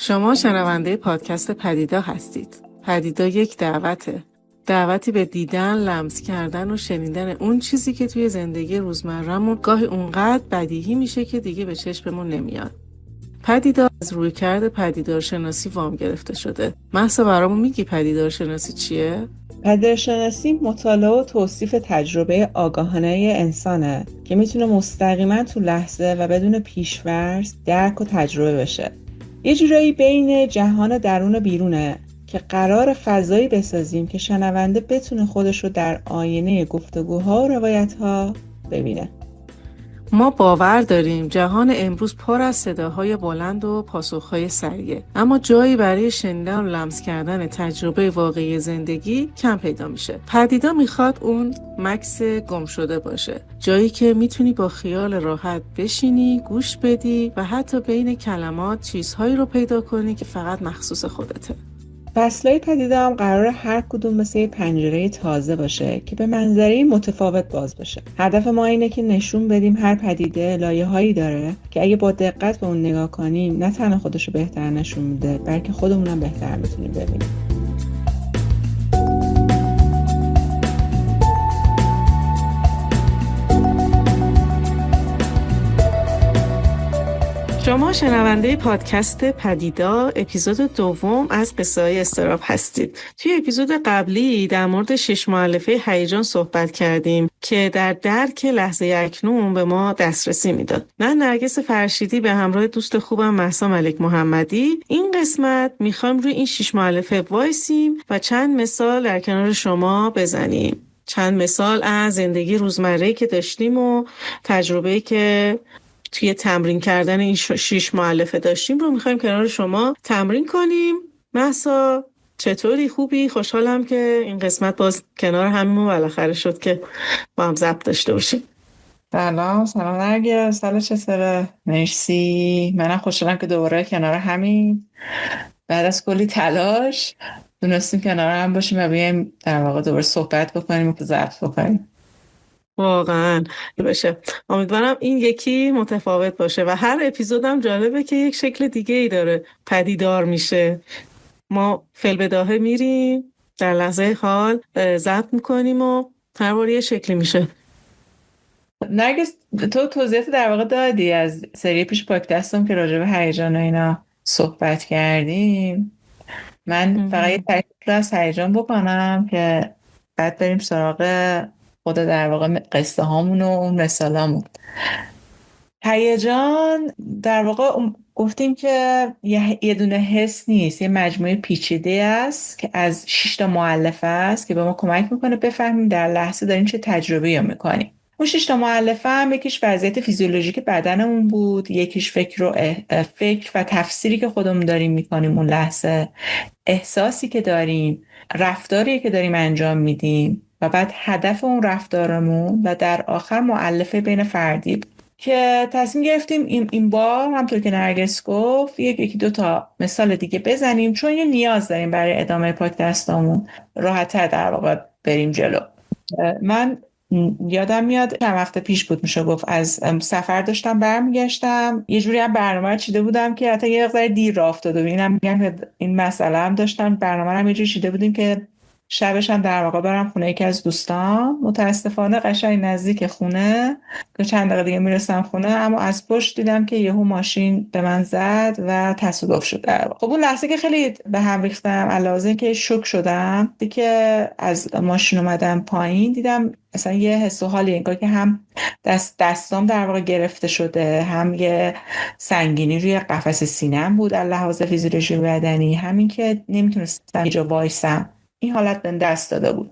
شما شنونده پادکست پدیدا هستید. پدیدا یک دعوته. دعوتی به دیدن، لمس کردن و شنیدن اون چیزی که توی زندگی روزمره‌مون گاهی اونقدر بدیهی میشه که دیگه به چشممون نمیاد. پدیدا از رویکرد پدیدارشناسی وام گرفته شده. مهسا برامون میگی پدیدارشناسی چیه؟ پدیدارشناسی مطالعه و توصیف تجربه آگاهانه انسانه که میتونه مستقیما تو لحظه و بدون پیش‌فرض درک و تجربه بشه. یه جورایی بین جهان درون و بیرونه که قرار فضایی بسازیم که شنونده بتونه خودش رو در آینه گفتگوها و روایت‌ها ببینه. ما باور داریم جهان امروز پر از صداهای بلند و پاسخهای سریعه، اما جایی برای شنیدن و لمس کردن تجربه واقعی زندگی کم پیدا میشه. پدیدا میخواد اون مکث گم شده باشه، جایی که میتونی با خیال راحت بشینی، گوش بدی و حتی بین کلمات چیزهایی رو پیدا کنی که فقط مخصوص خودته. فصلهای پدیده هم قراره هر کدوم مثل یه پنجره تازه باشه که به منظره متفاوت باز باشه. هدف ما اینه که نشون بدیم هر پدیده لایه‌هایی داره که اگه با دقت به اون نگاه کنیم نه تنها خودشو بهتر نشون میده، بلکه خودمونم بهتر میتونیم ببینیم. شما شنونده پادکست پدیدا اپیزود دوم از قصه‌های اضطراب هستید. توی اپیزود قبلی در مورد 6 مؤلفه هیجان صحبت کردیم که در درک لحظه اکنون به ما دسترسی میداد. من نرگس فرشیدی به همراه دوست خوبم مهسا ملک محمدی این قسمت میخوایم روی این 6 مؤلفه وایسیم و چند مثال در کنار شما بزنیم. چند مثال از زندگی روزمره‌ای که داشتیم و تجربه‌ای که توی تمرین کردن این 6 مؤلفه داشتیم رو میخوایم کنار شما تمرین کنیم. مهسا چطوری؟ خوبی؟ خوشحالم که این قسمت باز کنار همین بالاخره شد که با هم ضبط داشته باشیم. سلام نرگس، حالا چطوره؟ مرسی. منم خوشحالم که دوباره کنار همین بعد از کلی تلاش تونستیم کنار هم باشیم و بیایم در واقع دوباره صحبت بکنیم و ضبط بکنیم. واقعا باشه. امیدوارم این یکی متفاوت باشه و هر اپیزودم جالبه که یک شکل دیگه ای داره پدیدار میشه. ما فی‌البداهه میریم در لحظه حال ضبط میکنیم و هر بار یه شکلی میشه. نرگس، تو توضیحات در واقع دادی از سری پیش پادکستم که راجع به هیجان و اینا صحبت کردیم. من فقط یه تکمیل از هیجان بکنم که بعد بریم سراغ خود در واقع قصه هامون و اون مثالامون. هیجان در واقع گفتیم که یه دونه حس نیست، یه مجموعه پیچیده است که از 6 تا مؤلفه است که به ما کمک میکنه بفهمیم در لحظه داریم چه تجربه‌ای رو میکنیم. اون 6 تا مؤلفه هم یکیش وضعیت فیزیولوژیک بدنمون بود، یکیش فکر و تفسیری که خودمون داریم میکنیم اون لحظه، احساسی که داریم، رفتاری که داریم انجام میدیم و بعد هدف اون رفتارمون و در آخر مؤلفه بین فردی بود که تصمیم گرفتیم این بار همطور که نرگس گفت یکی دو تا مثال دیگه بزنیم، چون یه نیاز داریم برای ادامه پادکستامون راحت‌تر در واقع بریم جلو. من یادم میاد چند وقت پیش بود میشه گفت از سفر داشتم برمیگشتم، یه جوری هم برنامه رو چیده بودم که حتی یه مقدار دیر راه افتاده بود. اینم میگم که این مسئله هم داشتم، برنامه رو هم یه جوری چیده بودیم که شبش هم در واقع برم خونه یکی از دوستان. متاسفانه قشنگ نزدیک خونه که چند دقیقه دیگه میرسم خونه، اما از پشت دیدم که یهو ماشین به من زد و تصادف شد در واقع. خب اون لحظه که خیلی به هم ریختم، علاوه که شوک شدم، دیگه از ماشین اومدم پایین دیدم اصلا یه حس و حالی انگار که هم دستام در واقع گرفته شده، هم یه سنگینی روی قفس سینه‌ام بود از لحاظ فیزیولوژی بدنی، همین که نمیتونستم یه جا وایسم. این حالت بهم دست داده بود.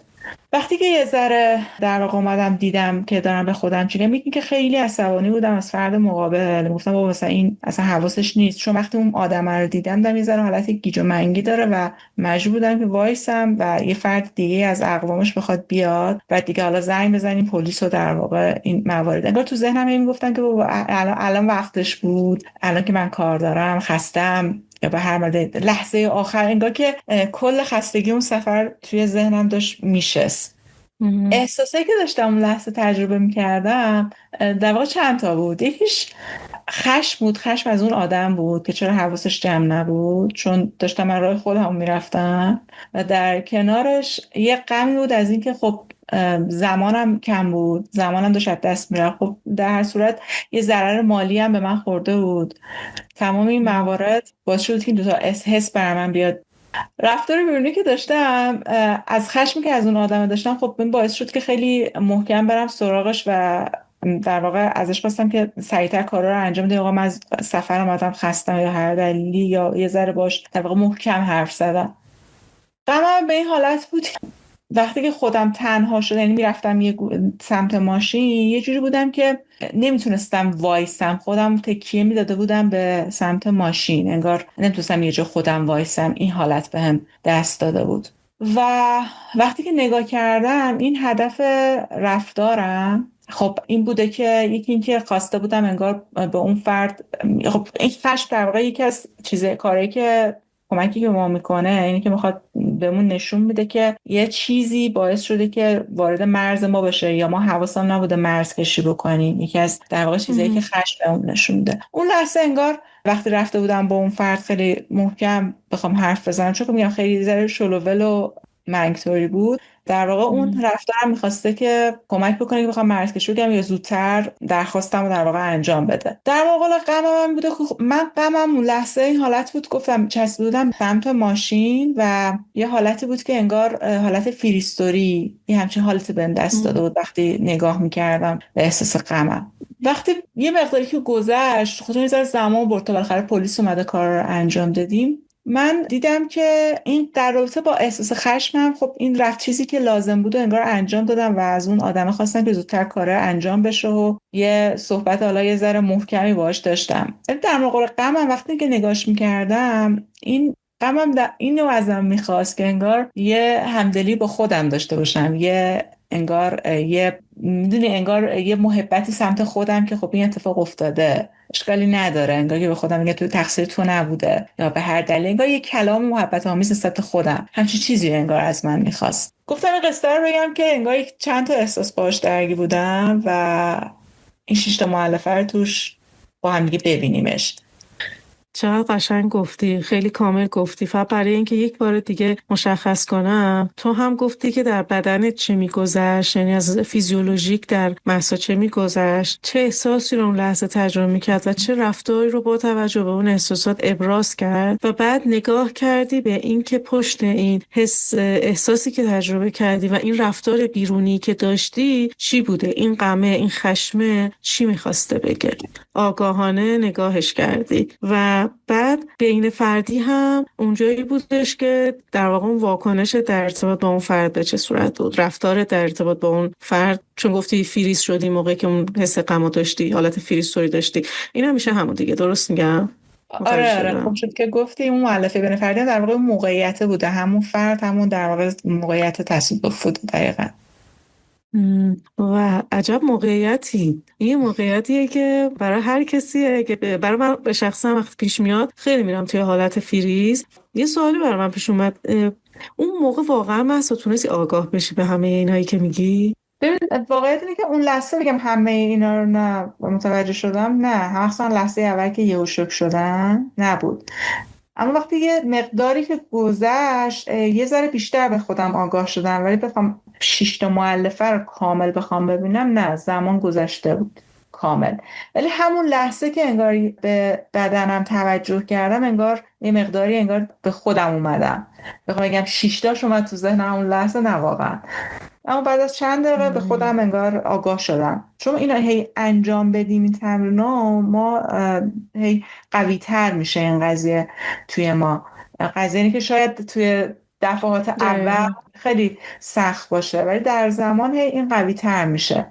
وقتی که یه ذره در واقع اومدم دیدم که دارم به خودم چیزی میگم که خیلی عصبانی بودم از فرد مقابل. گفتم بابا مثلا این اصلا حواسش نیست، چون وقتی اون آدم رو دیدم یه ذره حالت گیج و منگی داره و مجبور بودم که وایسم و یه فرد دیگه از اقوامش بخواد بیاد و دیگه حالا زنگ بزنیم پلیس رو. در واقع این موارد انگار تو ذهنم میگفتن که بابا الان وقتش بود، الان که من کار دارم، خستم، یا به هر مدت لحظه آخر انگار که کل خستگی اون سفر توی ذهنم داشت میشست احساسایی که داشتم اون لحظه تجربه میکردم در واقع چند تا بود. یکیش خشم بود. خشم از اون آدم بود که چرا حواسش جمع نبود، چون داشتم من راه خودم میرفتم، و در کنارش یه غمی بود از اینکه خب زمانم کم بود، زمانم داشت از دست میرفت. خب در هر صورت یه ضرر مالی هم به من خورده بود. تمام این موارد باعث شد که این دوتا حس بر من بیاد. رفتار بیرونی که داشتم از خشمی که از اون آدم داشتم، خب این باعث شد که خیلی محکم برم سراغش و در واقع ازش خواستم که سریعتر کارا رو انجام بده. آقا من از سفر اومدم خستم یا هر دلیلی، یا یه ذره باش در واقع محکم حرف زدم. غمم به این حالت بود وقتی که خودم تنها شد، یعنی میرفتم یه سمت ماشین، یه جوری بودم که نمیتونستم وایسم، خودم تکیه میداده بودم به سمت ماشین، انگار نمیتونستم یه جا خودم وایسم. این حالت بهم دست داده بود. و وقتی که نگاه کردم این هدف رفتارم خب این بوده که یکی این که خواسته بودم انگار به اون فرد، خب این خشم در واقع یکی از کارهایی که کمکی که ما میکنه اینه که میخواد بهمون نشون میده که یه چیزی باعث شده که وارد مرز ما بشه، یا ما حواسمون نبوده مرز کشی بکنیم. یکی از در واقع چیزایی که خشم بهمون نشون میده. اون لحظه انگار وقتی رفته بودم با اون فرد خیلی محکم بخوام حرف بزنم، چون میگم خیلی ذره شلوول و منگتوری بود، در واقع اون رفتارم میخواسته که کمک بکنه که بخوام مرز کشی بگم یا زودتر درخواستم رو در واقع انجام بده. در مقابل غمم بوده که من غمم اون لحظه این حالت بود، گفتم چسبیدم سمت ماشین و یه حالتی بود که انگار حالت فریستوری، یه همچین حالتی بهم دست داده بود وقتی نگاه میکردم به احساس غمم. وقتی یه مقداری که گذشت، خودم یه ذره زمان برد تا بالاخره پلیس اومده کار رو انجام دادیم، من دیدم که این در رابطه با احساس خشمم، خب این رفت چیزی که لازم بود و انگار انجام دادم و از اون آدم خواستم که زودتر کاره انجام بشه و یه صحبت حالا یه ذره محکمی باهاش داشتم. در مقابل غمم وقتی که نگاش میکردم، این غمم اینو ازم میخواست که انگار یه همدلی با خودم داشته باشم، یه انگار انگار یه محبتی سمت خودم که خب این اتفاق افتاده، اشکالی نداره، انگار که به خودم میگه تو تقصیر تو نبوده یا به هر دلیل، انگار یه کلام محبت آمیز نسبت خودم، همچین چیزی انگار از من میخواست. گفتم این قصه رو بگم که انگار چند تا احساس باهاش درگیر بودم و این 6 تا مؤلفه رو توش با هم دیگه ببینیمش. چقدر قشنگ گفتی، خیلی کامل گفتی. فقط برای اینکه یک بار دیگه مشخص کنم، تو هم گفتی که در بدنت چه میگذشت، یعنی از فیزیولوژیک در مغز چه میگذشت، چه احساسی رو اون لحظه تجربه میکرد و چه رفتاری رو با توجه به اون احساسات ابراز کرد، و بعد نگاه کردی به این که پشت این احساسی که تجربه کردی و این رفتار بیرونی که داشتی چی بوده، این غمه، این خشمه چی میخواسته بگه. آگاهانه نگاهش کردی و بعد بین فردی هم اونجایی بودش که در واقع اون واکنش در ارتباط با اون فرد به چه صورت بود، رفتار در ارتباط با اون فرد، چون گفتی فریز شدی موقعی که اون حس غم داشتی، حالت فریزتوری داشتی، این هم میشه همون دیگه، درست میگم؟ آره خوب شد که گفتی. اون مؤلفه بین فردی در واقع موقعیت بوده، همون فرد همون در واقع موقعیت تصادف بوده. دقیقاً. و عجب موقعیتی، این موقعیتیه که برای هر کسیه که برای من به شخصا وقت پیش میاد خیلی میرم توی حالت فریز. یه سوالی برای من پیش اومد، اون موقع واقعا محسا تونستی آگاه بشی به همه اینایی که میگی؟ ببین واقعیت اینه که اون لحظه بگم همه اینا رو نه متوجه شدم، نه، مثلا لحظه اول که یهو شوک شدن نبود، اما وقتی یه مقداری که گذشت یه ذره بیشتر به خودم آگاه شدم. ولی بخوام 6 تا مؤلفه رو کامل بخوام ببینم، نه، زمان گذشته بود کامل. ولی همون لحظه که انگار به بدنم توجه کردم، انگار یه مقداری انگار به خودم اومدم. بخوام بگم 6 تاش اومد تو ذهنم اون لحظه، نه واقعا. اما بعد از چند دقیقه به خودم انگار آگاه شدم، چون اینا هی انجام بدیم این تمرینو، ما هی قوی تر میشه این قضیه توی ما. قضیه اینه که شاید توی دفعات اول خیلی سخت باشه، ولی در زمان هی این قوی تر میشه.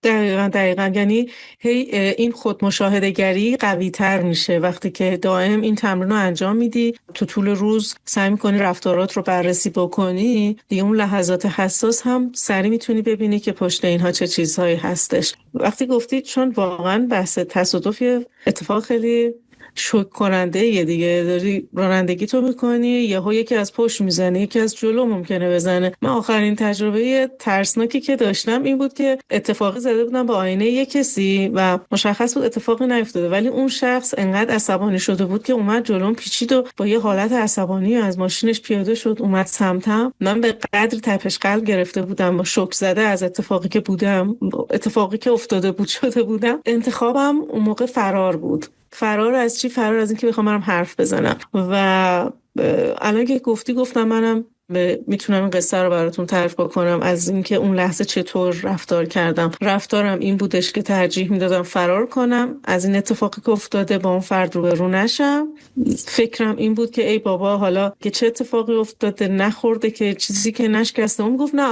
دقیقاً یعنی هی این خود مشاهده گری قوی تر میشه وقتی که دائم این تمرین رو انجام میدی، تو طول روز سعی میکنی رفتارات رو بررسی بکنی، دیگه اون لحظات حساس هم سریع میتونی ببینی که پشت اینها چه چیزهایی هستش. وقتی گفتی چون واقعاً بحث تصادف اتفاق خیلی شوک کننده یه دیگه. داری رانندگی تو میکنی، یهو یکی از پشت میزنه، یکی از جلو ممکنه بزنه. من آخرین تجربه ترسناکی که داشتم این بود که اتفاقی زده بودم با آینه یه کسی و مشخص بود اتفاقی نیفتاده، ولی اون شخص انقدر عصبانی شده بود که اومد جلوم پیچید و با یه حالت عصبانی از ماشینش پیاده شد اومد سمتم. من به قدر تپش قلب گرفته بودم و شوک زده از اتفاقی که بودم، اتفاقی که افتاده بود شده بودم. انتخابم اون موقع فرار بود. فرار از چی؟ فرار از اینکه بخوام برم حرف بزنم. و الان که گفتم منم میتونم این قصه رو براتون تعریف بکنم از اینکه اون لحظه چطور رفتار کردم. رفتارم این بودش که ترجیح میدادم فرار کنم، از این اتفاقی که افتاده با اون فرد روبرو نشم. فکرم این بود که ای بابا حالا که چه اتفاقی افتاده، نخورده که چیزی که نشکسته. اون گفت نه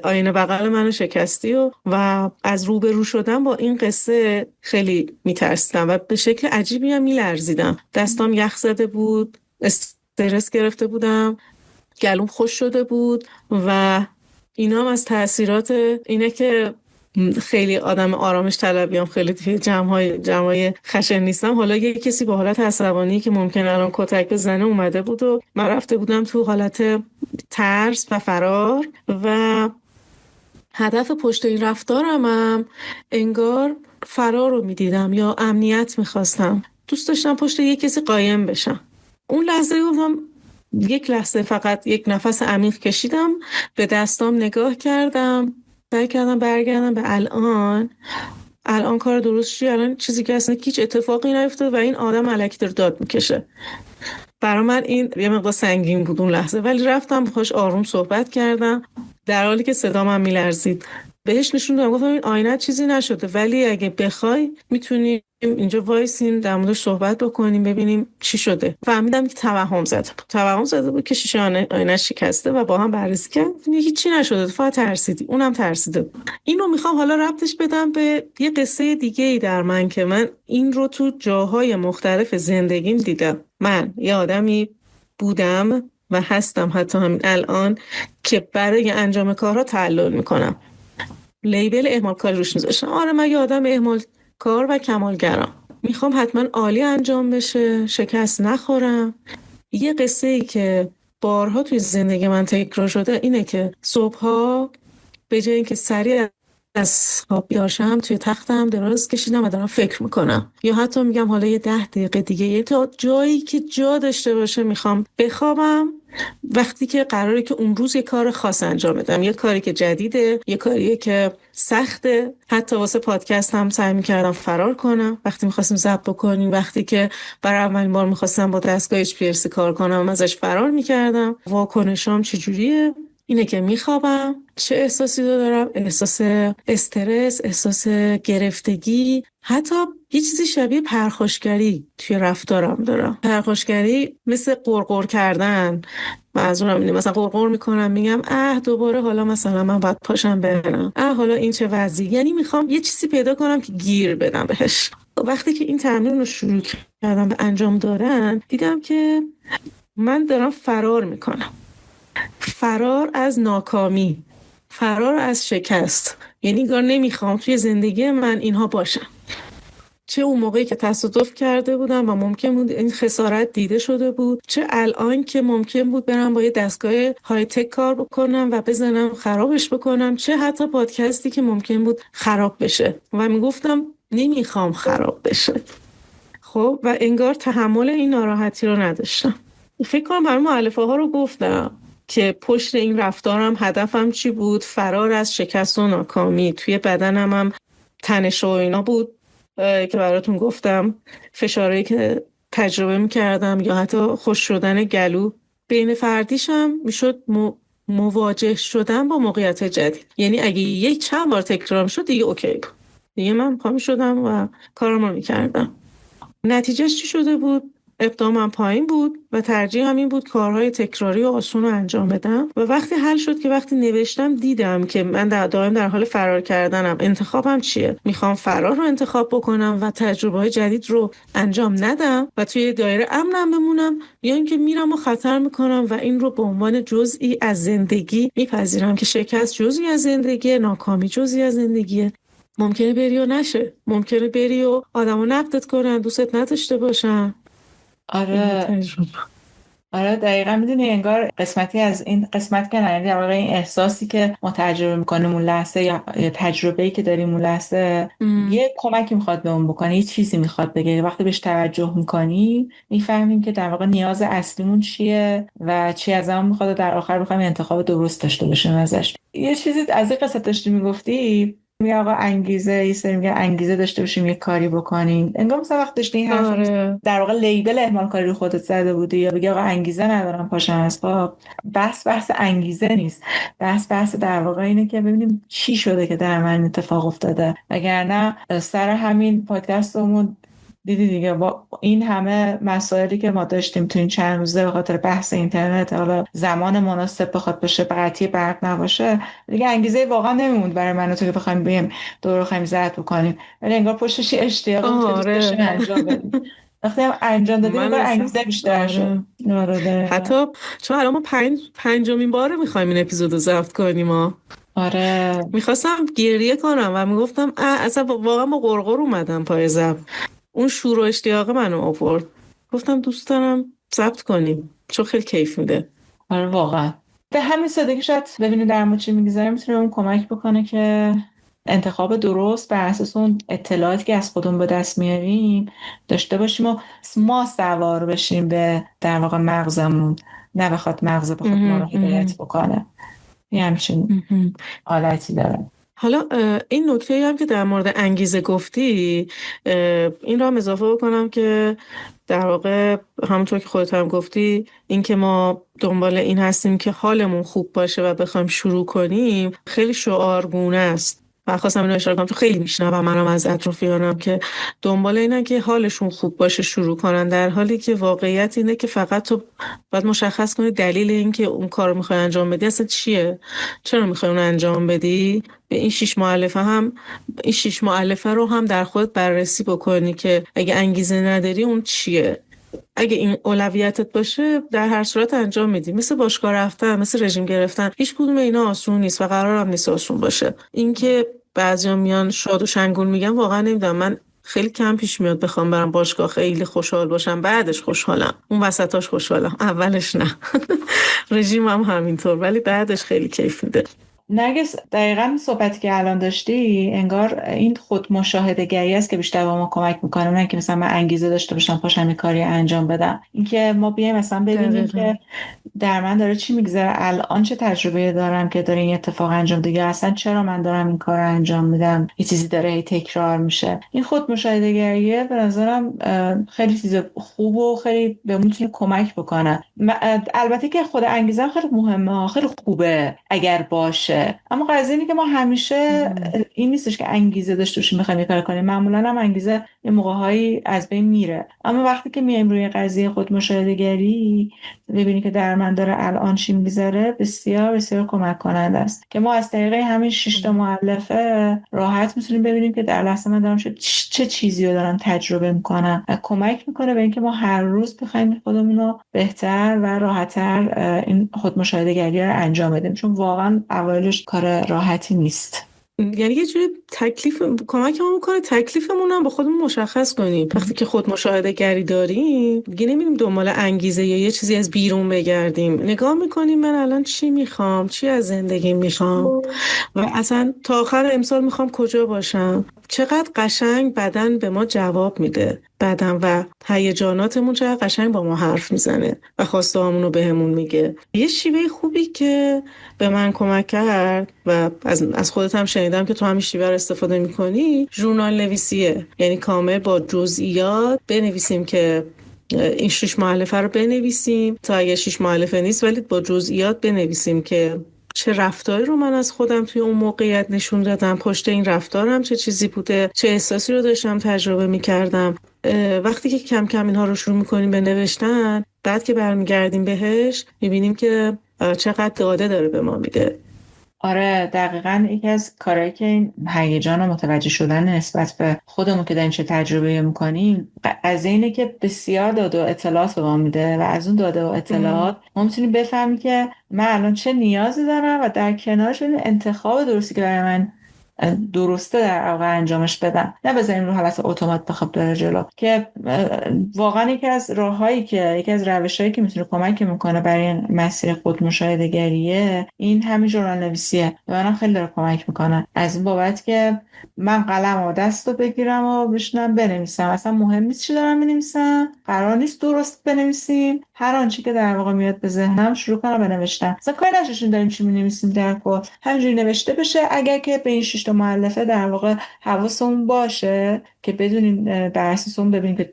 آینه بغل منو شکستی و از روبرو شدن با این قصه خیلی میترسیدم و به شکل عجیبی هم میلرزیدم. دستام یخ زده بود، استرس گرفته بودم، گلوم خوش شده بود و اینا هم از تأثیرات اینه که خیلی آدم آرامش طلبیام، خیلی توی جمعای خشن نیستم. حالا یه کسی با حالت عصبانی که ممکنه الان کتک بزنه اومده بود و من رفته بودم تو حالت ترس و فرار و هدف پشت این رفتارم هم انگار فرار رو میدیدم یا امنیت میخواستم. دوست داشتم پشت یه کسی قایم بشم. اون لحظه گفتم یک لحظه فقط یک نفس عمیق کشیدم، به دستام نگاه کردم، سعی کردم برگردم به الان کار درست چیه، الان چیزی که اصلا هیچ اتفاقی نیفتاد و این آدم الکی داره داد میکشه. برای من این یه مقدار سنگین بود اون لحظه، ولی رفتم باهاش آروم صحبت کردم در حالی که صدام هم میلرزید. بهش نشون دادم، گفتم این آینه چیزی نشده، ولی اگه بخوای میتونی اینجا وایسین در موردش صحبت بکنیم ببینیم چی شده. فهمیدم که توهم زده بود که شیشه آینه شکسته و با هم بررسی کردیم هیچی نشده، فقط ترسیدی. اونم ترسیده. اینو میخوام حالا ربطش بدم به یه قصه دیگه ای در من که من این رو تو جاهای مختلف زندگیم دیدم. من یه آدمی بودم و هستم حتی همین الان که برای انجام کارها تعلل میکنم، لیبل اهمال کاری روش میذاشتم. آره من یه آدم اهمال کار و کمالگرام، میخوام حتما عالی انجام بشه، شکست نخورم. یه قصه ای که بارها توی زندگی من تکرار شده اینه که صبحها به جای اینکه سریع از خواب بیدار شم توی تختم دراز کشیدم و دارم فکر میکنم، یا حتی میگم حالا یه 10 دقیقه دیگه یه تا جایی که جا داشته باشه میخوام بخوابم، وقتی که قراره که اون روز یه کار خاص انجام بدم، یه کاری که جدیده، یه کاری که سخته. حتی واسه پادکست هم سعی میکردم فرار کنم وقتی میخواستیم ضبط بکنیم، وقتی که برای اولین بار میخواستم با دستگاه HPLC کار کنم ازش فرار میکردم. واکنشام چجوریه؟ اینه که میخوابم، چه احساسی دارم؟ احساس استرس، احساس گرفتگی، حتی یه چیزی شبیه پرخاشگری توی رفتارم دارم. پرخاشگری مثل قرقر کردن، منظورم اینه مثلا قرقر میکنم میگم دوباره حالا مثلا من باید پاشم برم، حالا این چه وضعی. یعنی میخوام یه چیزی پیدا کنم که گیر بدم بهش. وقتی که این تمرین رو شروع کردم به انجام دادن دیدم که من دارم فرار میکنم، فرار از ناکامی، فرار از شکست. یعنی انگار نمیخوام توی زندگی من اینها باشم. چه اون موقعی که تصادف کرده بودم و ممکن بود این خسارت دیده شده بود، چه الان که ممکن بود برم با یه دستگاه های تک کار بکنم و بزنم خرابش بکنم، چه حتی پادکستی که ممکن بود خراب بشه و میگفتم نمیخوام خراب بشه. خب و انگار تحمل این ناراحتی رو نداشتم. فکر کنم برای مؤلفه ها رو گفتم که پشت این رفتارم هدفم چی بود. فرار از شکست و ناکامی. توی بدنم هم تنش و اینا بود که براتون گفتم، فشاری که تجربه میکردم یا حتی خوش شدن گلو. بین فردیشم میشد مواجه شدن با موقعیت جدید. یعنی اگه یک چند بار تکرار میشد دیگه اوکی بود، دیگه من پا میشدم و کارم رو میکردم. نتیجهش چی شده بود؟ اقدامم پایین بود و ترجیح همین بود کارهای تکراری و آسون رو انجام بدم. و وقتی حل شد که وقتی نوشتم دیدم که من دائم در حال فرار کردنم. انتخابم چیه؟ میخوام فرار رو انتخاب بکنم و تجربه‌های جدید رو انجام ندم و توی دایره امنم بمونم، یا اینکه میرم و خطر میکنم و این رو به عنوان جزئی از زندگی میپذیرم که شکست جزئی از زندگی، ناکامی جزئی از زندگیه ممکنه بری و نشه، ممکنه بری و آدمو نقدت کنن، دوستت نداشته باشن. این آره تجربه. آره دقیقا. میدونی انگار قسمتی از این قسمت که نه، در واقع این احساسی که ما تجربه میکنیم اون لحظه یا تجربه‌ای که داریم اون لحظه یه کمکی میخواد به اون بکنه، یه چیزی میخواد بگه. وقتی بهش توجه میکنیم میفهمیم که در واقع نیاز اصلیمون چیه و چی از همون میخواد، در آخر بخوایم انتخاب درست داشته باشیم ازش. یه چیزی از این قصه داشتی میگفتی، میگه آقا انگیزه، یه سری میگه انگیزه داشته باشیم یه کاری بکنیم. انگار مثلا وقت داشتی این حرف آره. در واقع لیبل اهمال کاری رو خودت زده بودی، یا بگی آقا انگیزه ندارم پاشم از خواب. بحث انگیزه نیست، بحث در واقع اینه که ببینیم چی شده که در من اتفاق افتاده. وگرنه سر همین پادکستمون دیدی دیگه، با این همه مسائلی که ما داشتیم تو این چند روزه به خاطر بحث اینترنت، حالا زمان مناسب بخواد بشه، قطعی برق نباشه، دیگه انگیزه واقعا نمیموند برای من و تو که بخوایم بریم دور خمی زد بکنیم. ولی انگار پشتش اشتیاقی بود که دوست داشتیم آره. انجام بدیم. وقتی هم انجام دادیم من انگار اصلا انگیزه بیشتر شد. آره. آره دقیقا. حتی چون الان ما پنجمین باره میخوایم این اپیزودو ضبط کنیم. ما آره میخواستم گریه کنم و میگفتم اصلا واقعا با غرغر اومدم پای ضبط. اون شور و اشتیاق منو آورد، گفتم دوست دارم ضبط کنیم چون خیلی کیف میده. آره واقعا. به همین سادگی شاید ببینید در مورد چی میگذاریم میتونه اون کمک بکنه که انتخاب درست بر اساس اون اطلاعاتی که از خودمون به دست میاریم داشته باشیم و ما سوار بشیم به در واقع مغزمون، نه بخواد مغز بخواد ما رو هدایت بکنه. یه همچین حالتی داره. حالا این نکته هم که در مورد انگیزه گفتی، این را هم اضافه بکنم که در واقع همونطور که خودت هم گفتی، این که ما دنبال این هستیم که حالمون خوب باشه و بخوایم شروع کنیم خیلی شعارگونه است. و خواستم اینو اشاره کنم چون خیلی میشنوم منم از اطرافیانم که دنبال اینن که حالشون خوب باشه شروع کنن، در حالی که واقعیت اینه که فقط تو باید مشخص کنی دلیل این که اون کارو میخوای انجام بدی اصلا چیه، چرا میخوای اون انجام بدی. به این 6 مؤلفه رو هم در خودت بررسی بکنی که اگه انگیزه نداری اون چیه. اگه این اولویتت باشه در هر صورت انجام میدی، مثل باشگاه رفتن، مثل رژیم گرفتن، هیچ کدوم اینا آسون نیست و قرارم نیست آسون باشه. اینکه بعضیا میان شاد و شنگول میگن، واقعا نمیدونم، من خیلی کم پیش میاد بخوام برم باشگاه خیلی خوشحال باشم بعدش خوشحالم. اون وسطاش خوشحالم، اولش نه. رژیم هم همینطور، ولی بعدش خیلی کیف میده. نرگس دقیقا این صحبتی که الان داشتی انگار این خود مشاهده گری است که بیشتر با ما کمک میکنه، نه که مثلا من انگیزه داشته باشم پاشم کاری انجام بدم. اینکه ما بیایم مثلا ببینیم که در من داره چی میگذره، الان چه تجربه دارم که داره این اتفاق انجام دیگه، اصلا چرا من دارم این کار انجام میدم، یه چیزی داره هی تکرار میشه. این خود مشاهده گریه به نظرم خیلی چیز خوب و خیلی به میتونه کمک بکنه. البته که خود انگیزه خیلی مهمه، خیلی خوبه اگر باشه، اما قضیه اینه که ما همیشه این نیستش که انگیزه داشته باشیم میخوایم یه کار کنیم. معمولا هم انگیزه یه موقع‌هایی از بین میره، اما وقتی که میایم روی قضیه خود مشاهده گری ببینی که در من داره الان چی میگذره، بسیار بسیار کمک کننده است که ما از طریق همین 6 تا مؤلفه راحت میتونیم ببینیم که در لحظه من دارم چه چیزی رو دارم تجربه میکنم و کمک میکنه به اینکه ما هر روز بخوایم خودمون رو بهتر و راحت‌تر این خود مشاهده گری رو انجام بدیم، چون واقعا اولش کار راحتی نیست. یعنی یه جوری کمک ما میکنه تکلیفمون هم با خودمون مشخص کنیم. وقتی که خود مشاهده گری داریم دیگه نمیریم دنبال انگیزه یا یه چیزی از بیرون بگردیم، نگاه میکنیم من الان چی میخوام، چی از زندگی میخوام و اصلا تا آخر امسال میخوام کجا باشم. چقدر قشنگ بدن به ما جواب میده، بدن و هیجاناتمون چقدر قشنگ با ما حرف میزنه و خواسته هامون رو بهمون میگه. یه شیوه خوبی که به من کمک کرد و از خودت هم شنیدم که تو همین شیوه رو استفاده میکنی، ژورنال نویسیه. یعنی کامل با جزئیات بنویسیم که این 6 مؤلفه رو بنویسیم، تا اگه 6 مؤلفه نیست ولی با جزئیات بنویسیم که چه رفتاری رو من از خودم توی اون موقعیت نشون دادم، پشت این رفتارم چه چیزی بوده، چه احساسی رو داشتم تجربه میکردم. وقتی که کم کم اینها رو شروع میکنیم به نوشتن، بعد که برمیگردیم بهش میبینیم که چقدر داده داره به ما میده. آره دقیقاً. یکی از کارهایی که این هیجان و متوجه شدن نسبت به خودمون که داریم چه تجربه میکنیم از اینه که بسیار داده و اطلاعات به ما میده و از اون داده و اطلاعات ما میتونیم بفهمیم که من الان چه نیازی دارم و در کنارش انتخاب درستی که برای من درسته در واقع انجامش بدم، نه بذاریم رو حالت اتومات بخواد بره جلو. که واقعا یکی از روش‌هایی که میتونه کمک میکنه برای این مسیر خودمشاهده‌گریه این همین ژورنال نویسیه. منم خیلی داره کمک میکنه از این بابت که من قلم و دست رو بگیرم و بشینم بنویسم. اصلا مهم نیست چی دارم بنویسم، قرار نیست درست بنویسیم، هر آنچه که در واقع میاد به ذهنم شروع کنم بنوشتن. اصلا کاری نداشتیم داریم چی می‌نویسیم در کل، همینجوری نوشته بشه. اگر که به این 6 تا مؤلفه در واقع حواسمون باشه که بدونیم بر اساس اون ببینیم که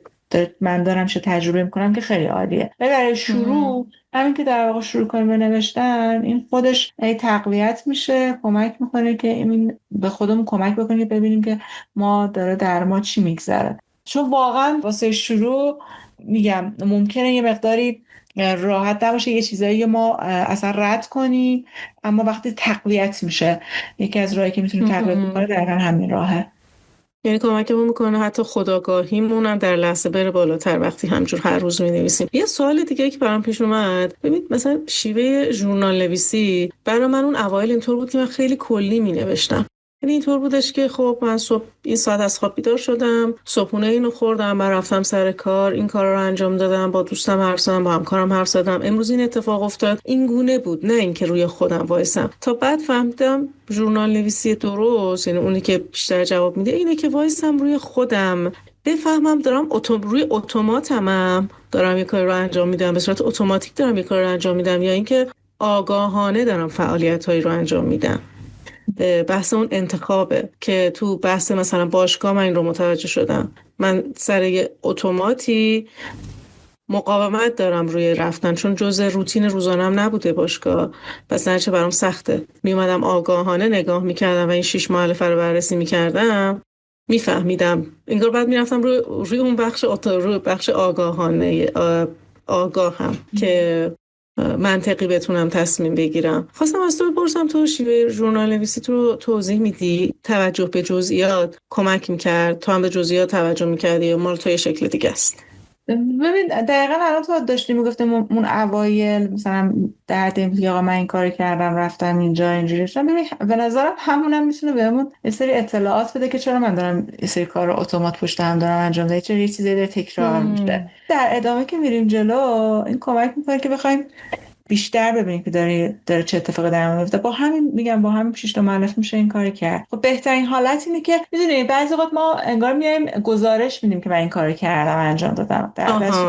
من دارم چه تجربه میکنم که خیلی عالیه. برای شروع همین که در واقع شروع کنیم به نوشتن این خودش تقویت میشه، کمک میکنه که این به خودمون کمک بکنه که ببینیم که ما داره در ما چی میگذره. چون واقعا واسه شروع میگم ممکنه یه مقداری راحت نباشه یه چیزایی ما اصلا رد کنیم، اما وقتی تقویت میشه یکی از راهایی که میتونه تقویت کنه دقیقا همین راهه. یعنی کمکمون میکنه حتی خودآگاهیمون هم در لحظه بره بالاتر وقتی همجور هر روز مینویسیم. یه سوال دیگه که برام پیش اومد، ببینید مثلا شیوه ژورنال نویسی برای من اون اوایل اینطور بود که من خیلی کلی مینوشتم. یعنی اینطور بودش که خب من صبح این ساعت از خواب بیدار شدم، صبحونه اینو خوردم، بعد رفتم سر کار، این کارا رو انجام دادم، با دوستم حرف زدم، با همکارم حرف زدم، امروز این اتفاق افتاد. این گونه بود، نه اینکه روی خودم وایسم. تا بعد فهمیدم ژورنال نویسی درست، یعنی اونی که بیشتر جواب میده اینه که وایسم روی خودم، بفهمم دارم روی اتوماتم دارم یه کاری رو انجام میدم، به صورت اتوماتیک دارم یه کاری رو انجام میدم، یا اینکه آگاهانه دارم فعالیتایی رو انجام میدم. بحث اون انتخابه که تو بحث مثلا باشگاه من این رو متوجه شدم. من سر اتوماتی مقاومت دارم روی رفتن، چون جزء روتین روزانم نبوده باشگاه، پس نرچه برام سخته. میومدم آگاهانه نگاه میکردم و این 6 مؤلفه رو بررسی میکردم، میفهمیدم انگار بعد میرفتم روی اون روی بخش آگاهانه آگاهم که منطقی بتونم تصمیم بگیرم. خواستم از تو بپرسم، تو شیوه ژورنال نویسی تو توضیح میدی، توجه به جزئیات کمک میکرد، تو هم به جزئیات توجه میکردی یا مال تو یه شکل دیگه است؟ ببین دقیقا الان تو داشتی میگفتیم اون اوایل مثلا در که آقا من این کاری کردم رفتم اینجا اینجوری شدم، ببین به نظرم همونم میتونه بهمون یه سری اطلاعات بده که چرا من دارم یه سری کار اتومات پشت هم دارم انجام میدم، چرا یه چیزی داره تکرار میشه. در ادامه که میریم جلو این کمک میکنه که بخوایم بیشتر ببینیم که داره چه اتفاقی در ما میفته. با همین 6 تا مؤلفه میشه این کارو کرد. خب بهترین حالت اینه که میدونید بعضی وقت ما انگار میایم گزارش میدیم که من این کارو کردم انجام دادم،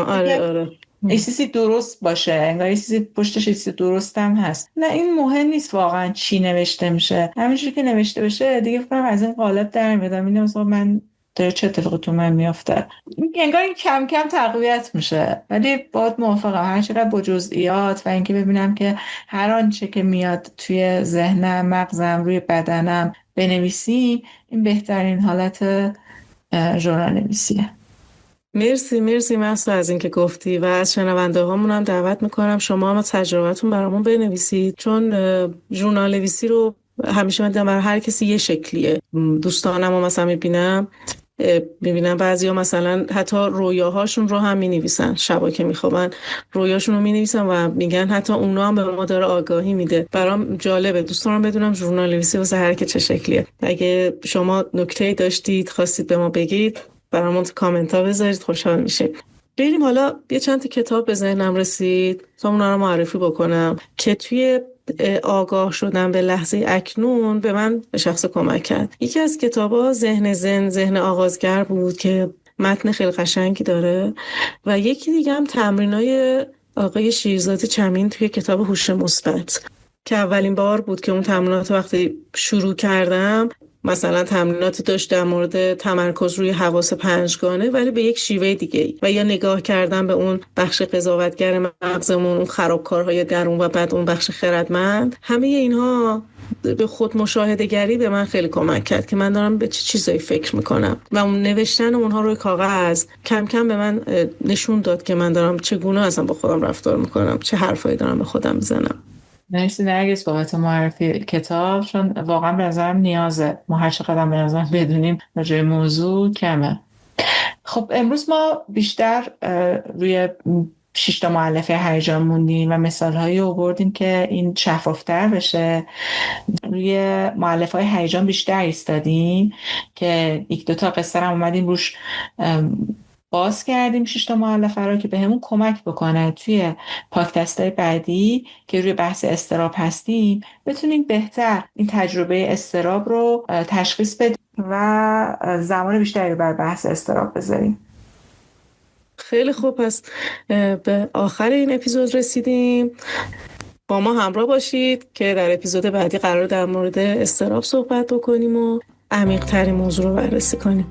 آره. یه چیزی درست باشه، انگار یه چیزی پشتش یه چیزی درست هم هست. نه این مهم نیست واقعا چی نوشته میشه، همینجوری که نوشته بشه دیگه فکر کنم از این قالب در میاد. میگم مثلا من داره چه اتفاقی تو من میافته، انگار این کم کم تقویت میشه. ولی باید موافقم هر چقدر با جزئیات و اینکه ببینم که هر آنچه که میاد توی ذهنم، مغزم، روی بدنم بنویسیم، این بهترین حالت ژورنال نویسیه. مرسی مهسا از اینکه گفتی و از شنونده هامون هم دعوت میکنم شما هم تجربتون برامون بنویسید، چون ژورنال نویسی رو همیشه من دیدم هر کسی یه شکلیه. دوستانم رو مثلا میبینم بعضیا مثلا حتی رویاهاشون رو هم مینویسن، شبا که میخوابن رویاشون رو مینویسن و میگن حتی اونا هم به ما داره آگاهی میده. برام جالبه، دوست دارم بدونم ژورنال نویسی واسه هر کی چه شکلیه. اگه شما نکته‌ای داشتید خواستید به ما بگید برامون تو کامنت ها بذارید، خوشحال میشیم. بریم حالا یه چند تا کتاب به ذهنم رسید تا اونا رو معرفی بکنم که توی آگاه شدن به لحظه اکنون به من به شخص کمک کرد. یکی از کتابا ذهن آغازگر بود که متن خیلی قشنگی داره و یکی دیگه هم تمرینای آقای شیرزاد چمین توی کتاب هوش مثبت که اولین بار بود که اون تمرینات وقتی شروع کردم مثلا تمرینات داشت در مورد تمرکز روی حواس پنجگانه ولی به یک شیوه دیگه و یا نگاه کردن به اون بخش قضاوتگر مغزمون، اون خرابکارهای درون و بعد اون بخش خردمند. همه اینها به خود مشاهده گری به من خیلی کمک کرد که من دارم به چه چیزایی فکر میکنم و اون نوشتن اونها روی کاغذ کم کم به من نشون داد که من دارم چگونه اصلا با خودم رفتار میکنم، چه حرفایی دارم به خودم میزنم. مرسی نرگس بابت معرفی کتاب، چون واقعا به نظرم نیازه، ما هر چقدر به نظرم بدونیم راجع به موضوع کمه. خب امروز ما بیشتر روی 6 تا مؤلفه هیجان موندیم و مثال‌هایی آوردیم که این شفافتر بشه. روی مؤلفه‌های هیجان بیشتر ایستادیم که یک دو تا قصه هم اومدیم روش باز کردیم 6 تا مؤلفه رو که بهمون کمک بکنه توی پادکست‌های بعدی که روی بحث اضطراب هستیم بتونیم بهتر این تجربه اضطراب رو تشخیص بدیم و زمان بیشتری بر بحث اضطراب بذاریم. خیلی خوب، پس به آخر این اپیزود رسیدیم. با ما همراه باشید که در اپیزود بعدی قرار در مورد اضطراب صحبت بکنیم و عمیق‌ترین موضوع رو بررسی کنیم.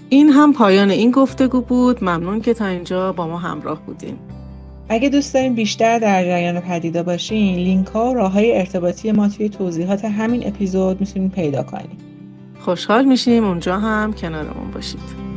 این هم پایان این گفتگو بود. ممنون که تا اینجا با ما همراه بودیم. اگه دوست دارین بیشتر در جریان پدیدا باشین، لینک ها و راه‌های ارتباطی ما توی توضیحات همین اپیزود میتونین پیدا کنین. خوشحال میشیم اونجا هم کنارمون باشید.